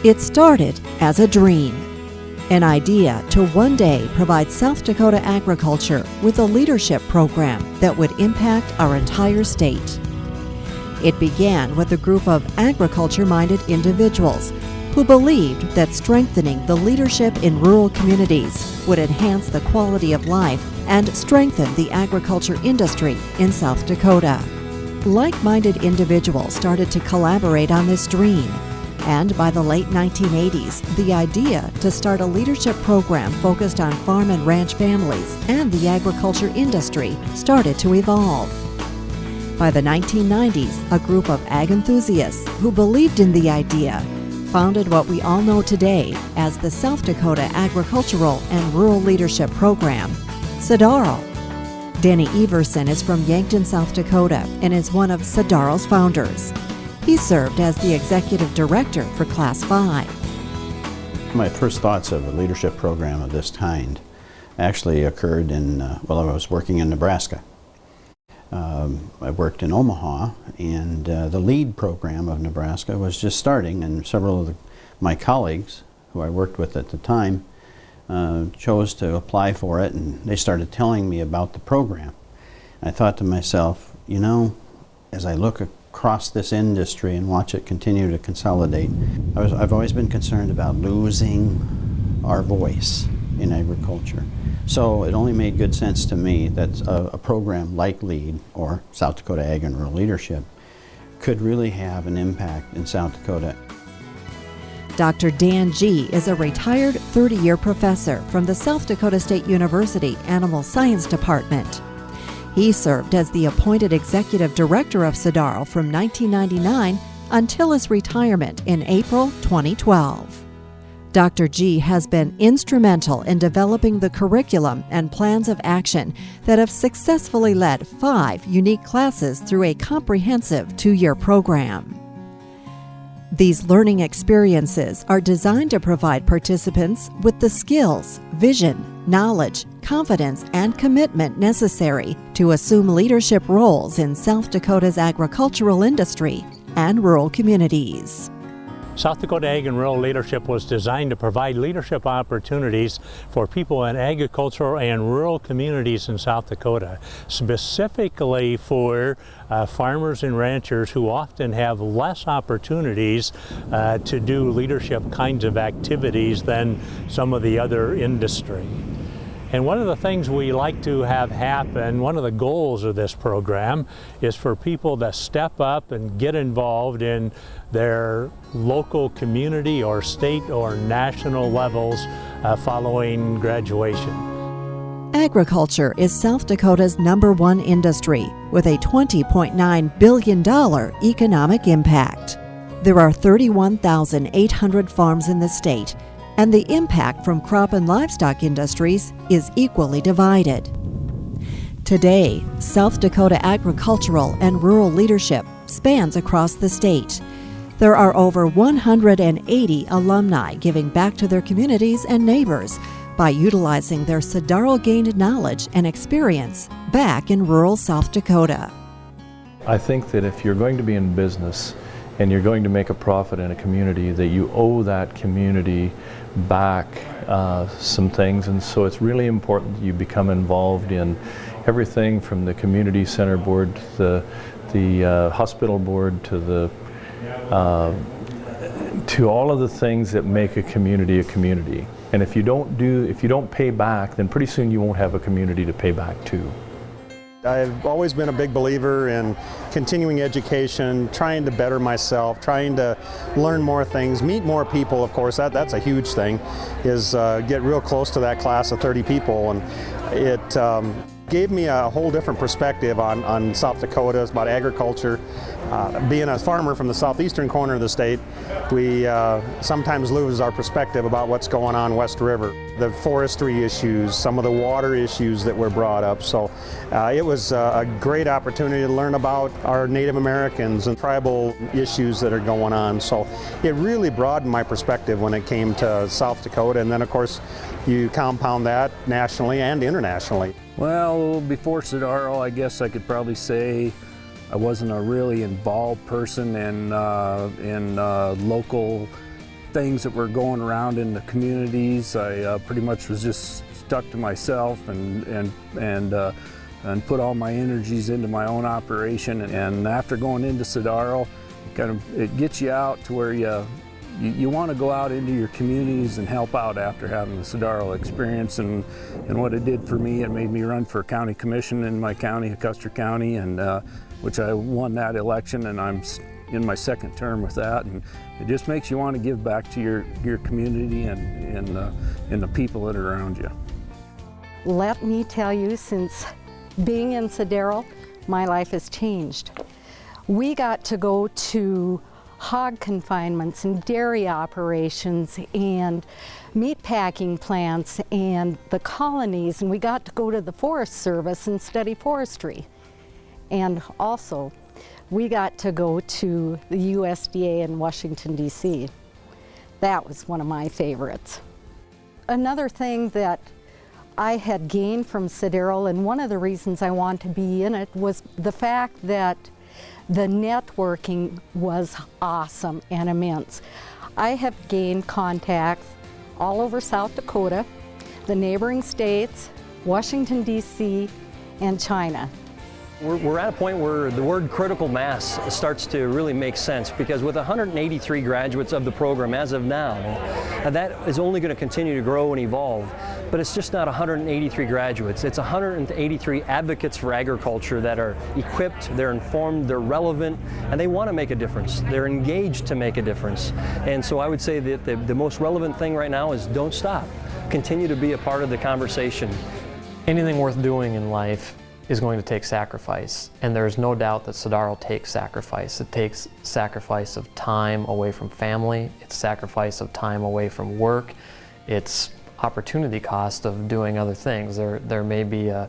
It started as a dream, an idea to one day provide South Dakota agriculture with a leadership program that would impact our entire state. It began with a group of agriculture-minded individuals who believed that strengthening the leadership in rural communities would enhance the quality of life and strengthen the agriculture industry in South Dakota. Like-minded individuals started to collaborate on this dream, and by the late 1980s, the idea to start a leadership program focused on farm and ranch families and the agriculture industry started to evolve. By the 1990s, a group of ag enthusiasts who believed in the idea founded what we all know today as the South Dakota Agricultural and Rural Leadership Program, SDARL. Danny Everson is from Yankton, South Dakota, and is one of SDARL's founders. He served as the executive director for Class 5. My first thoughts of a leadership program of this kind actually occurred while I was working in Nebraska. I worked in Omaha, and the LEAD program of Nebraska was just starting, and several of my colleagues who I worked with at the time chose to apply for it, and they started telling me about the program. I thought to myself, you know, as I look across this industry and watch it continue to consolidate, I've always been concerned about losing our voice in agriculture. So it only made good sense to me that a program like LEAD, or South Dakota Ag and Rural Leadership, could really have an impact in South Dakota. Dr. Dan G. is a retired 30-year professor from the South Dakota State University Animal Science Department. He served as the appointed executive director of SDARL from 1999 until his retirement in April 2012. Dr. G has been instrumental in developing the curriculum and plans of action that have successfully led 5 unique classes through a comprehensive 2-year program. These learning experiences are designed to provide participants with the skills, vision, knowledge, confidence, and commitment necessary to assume leadership roles in South Dakota's agricultural industry and rural communities. South Dakota Ag and Rural Leadership was designed to provide leadership opportunities for people in agricultural and rural communities in South Dakota, specifically for farmers and ranchers who often have less opportunities to do leadership kinds of activities than some of the other industry. And one of the things we like to have happen, one of the goals of this program, is for people to step up and get involved in their local community or state or national levels following graduation. Agriculture is South Dakota's #1 industry with a $20.9 billion economic impact. There are 31,800 farms in the state, and the impact from crop and livestock industries is equally divided. Today, South Dakota agricultural and rural leadership spans across the state. There are over 180 alumni giving back to their communities and neighbors by utilizing their SDARL-gained knowledge and experience back in rural South Dakota. I think that if you're going to be in business and you're going to make a profit in a community, that you owe that community back some things, and so it's really important that you become involved in everything from the community center board, the hospital board, to all of the things that make a community a community. And if you don't pay back, then pretty soon you won't have a community to pay back to. I've always been a big believer in continuing education, trying to better myself, trying to learn more things, meet more people. Of course, that's a huge thing, is get real close to that class of 30 people. And it gave me a whole different perspective on South Dakota, about agriculture. Being a farmer from the southeastern corner of the state, we sometimes lose our perspective about what's going on West River. The forestry issues, some of the water issues that were brought up. So it was a great opportunity to learn about our Native Americans and tribal issues that are going on. So it really broadened my perspective when it came to South Dakota. And then of course you compound that nationally and internationally. Well, before SDARL, I guess I could probably say I wasn't a really involved person in local things that were going around in the communities. I pretty much was just stuck to myself and put all my energies into my own operation. And after going into SDARL, it gets you out to where you want to go out into your communities and help out after having the SDARL experience. And what it did for me, it made me run for county commission in my county, Custer County, and which I won that election, and I'm in my second term with that. And it just makes you want to give back to your community and the people that are around you. Let me tell you, since being in SDARL, my life has changed. We got to go to hog confinements and dairy operations and meat packing plants and the colonies, and we got to go to the Forest Service and study forestry. And also, we got to go to the USDA in Washington, D.C. That was one of my favorites. Another thing that I had gained from SDARL, and one of the reasons I want to be in it, was the fact that the networking was awesome and immense. I have gained contacts all over South Dakota, the neighboring states, Washington, D.C., and China. We're at a point where the word critical mass starts to really make sense, because with 183 graduates of the program as of now, that is only going to continue to grow and evolve. But it's just not 183 graduates, it's 183 advocates for agriculture that are equipped, they're informed, they're relevant, and they want to make a difference. They're engaged to make a difference. And so I would say that the most relevant thing right now is don't stop. Continue to be a part of the conversation. Anything worth doing in life is going to take sacrifice, and there's no doubt that SDARL takes sacrifice. It takes sacrifice of time away from family, it's sacrifice of time away from work, it's opportunity cost of doing other things. There may be a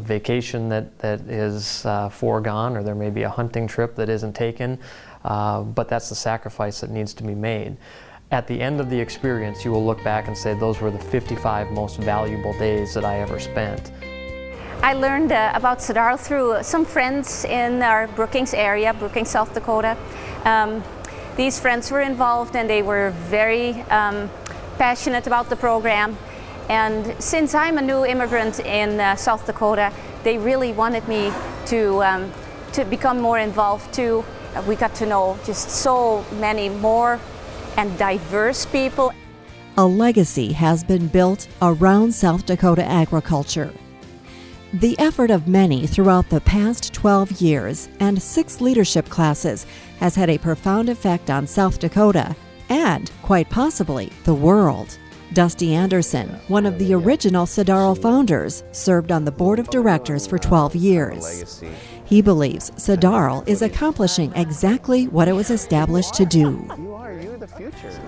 vacation that is foregone, or there may be a hunting trip that isn't taken, but that's the sacrifice that needs to be made. At the end of the experience, you will look back and say, those were the 55 most valuable days that I ever spent. I learned about SDARL through some friends in our Brookings area, Brookings, South Dakota. These friends were involved, and they were very passionate about the program. And since I'm a new immigrant in South Dakota, they really wanted me to become more involved too. We got to know just so many more and diverse people. A legacy has been built around South Dakota agriculture. The effort of many throughout the past 12 years and 6 leadership classes has had a profound effect on South Dakota and, quite possibly, the world. Dusty Anderson, one of the original SDARL founders, served on the board of directors for 12 years. He believes SDARL is accomplishing exactly what it was established to do. You're the future.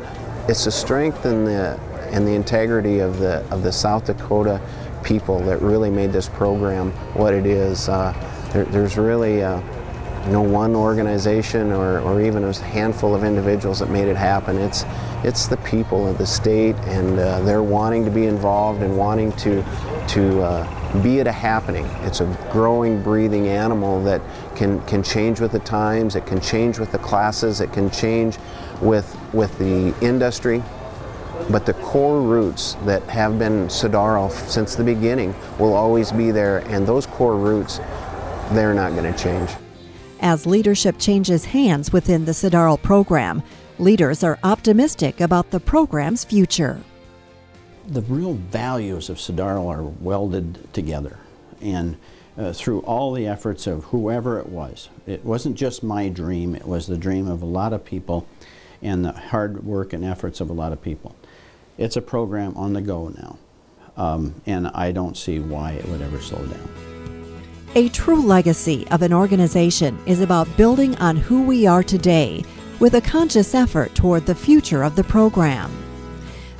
It's the strength and the integrity of the South Dakota people that really made this program what it is. There's really no one organization or even a handful of individuals that made it happen. It's the people of the state, and they're wanting to be involved and wanting to be at a happening. It's a growing, breathing animal that can change with the times, it can change with the classes, it can change with the industry. But the core roots that have been SDARL since the beginning will always be there, and those core roots, they're not going to change. As leadership changes hands within the SDARL program, leaders are optimistic about the program's future. The real values of SDARL are welded together, and through all the efforts of whoever it wasn't just my dream, it was the dream of a lot of people and the hard work and efforts of a lot of people. It's a program on the go now, and I don't see why it would ever slow down. A true legacy of an organization is about building on who we are today with a conscious effort toward the future of the program.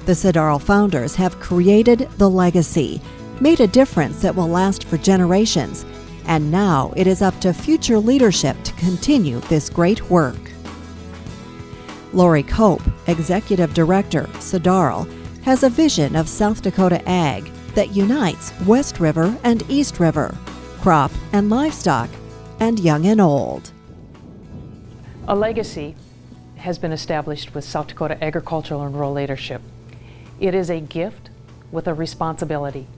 The SDARL founders have created the legacy, made a difference that will last for generations, and now it is up to future leadership to continue this great work. Lori Cope, Executive Director, SDARL, has a vision of South Dakota ag that unites West River and East River, crop and livestock, and young and old. A legacy has been established with South Dakota Agricultural and Rural Leadership. It is a gift with a responsibility,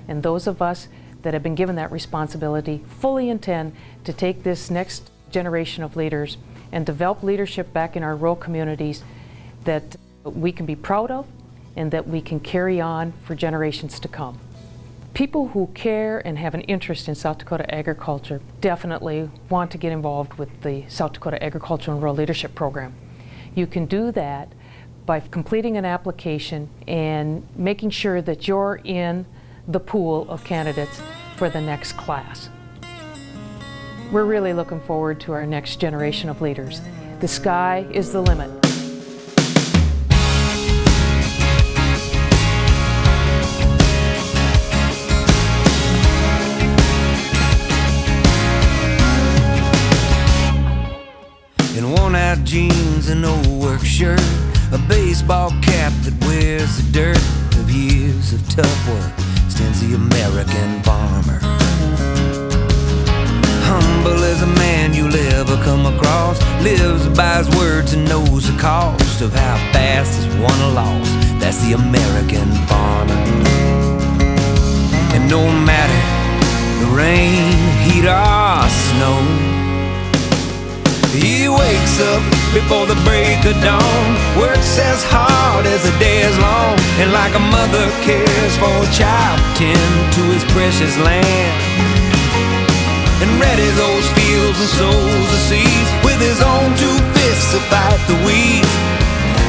and those of us that have been given that responsibility fully intend to take this next generation of leaders and develop leadership back in our rural communities that we can be proud of and that we can carry on for generations to come. People who care and have an interest in South Dakota agriculture definitely want to get involved with the South Dakota Agricultural and Rural Leadership Program. You can do that by completing an application and making sure that you're in the pool of candidates for the next class. We're really looking forward to our next generation of leaders. The sky is the limit. In worn-out jeans, an old work shirt, a baseball cap that wears the dirt of years of tough work, stands the American farmer. Humble as a man you'll ever come across, lives by his words and knows the cost of how fast is won or lost. That's the American farmer. And no matter the rain, heat or snow, he wakes up before the break of dawn, works as hard as the day is long, and like a mother cares for a child, tend to his precious land, and ready those fields and sows the seeds with his own two fists to fight the weeds,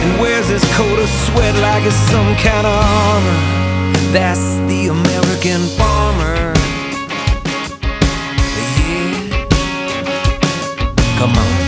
and wears his coat of sweat like it's some kind of armor. That's the American farmer. Yeah, come on.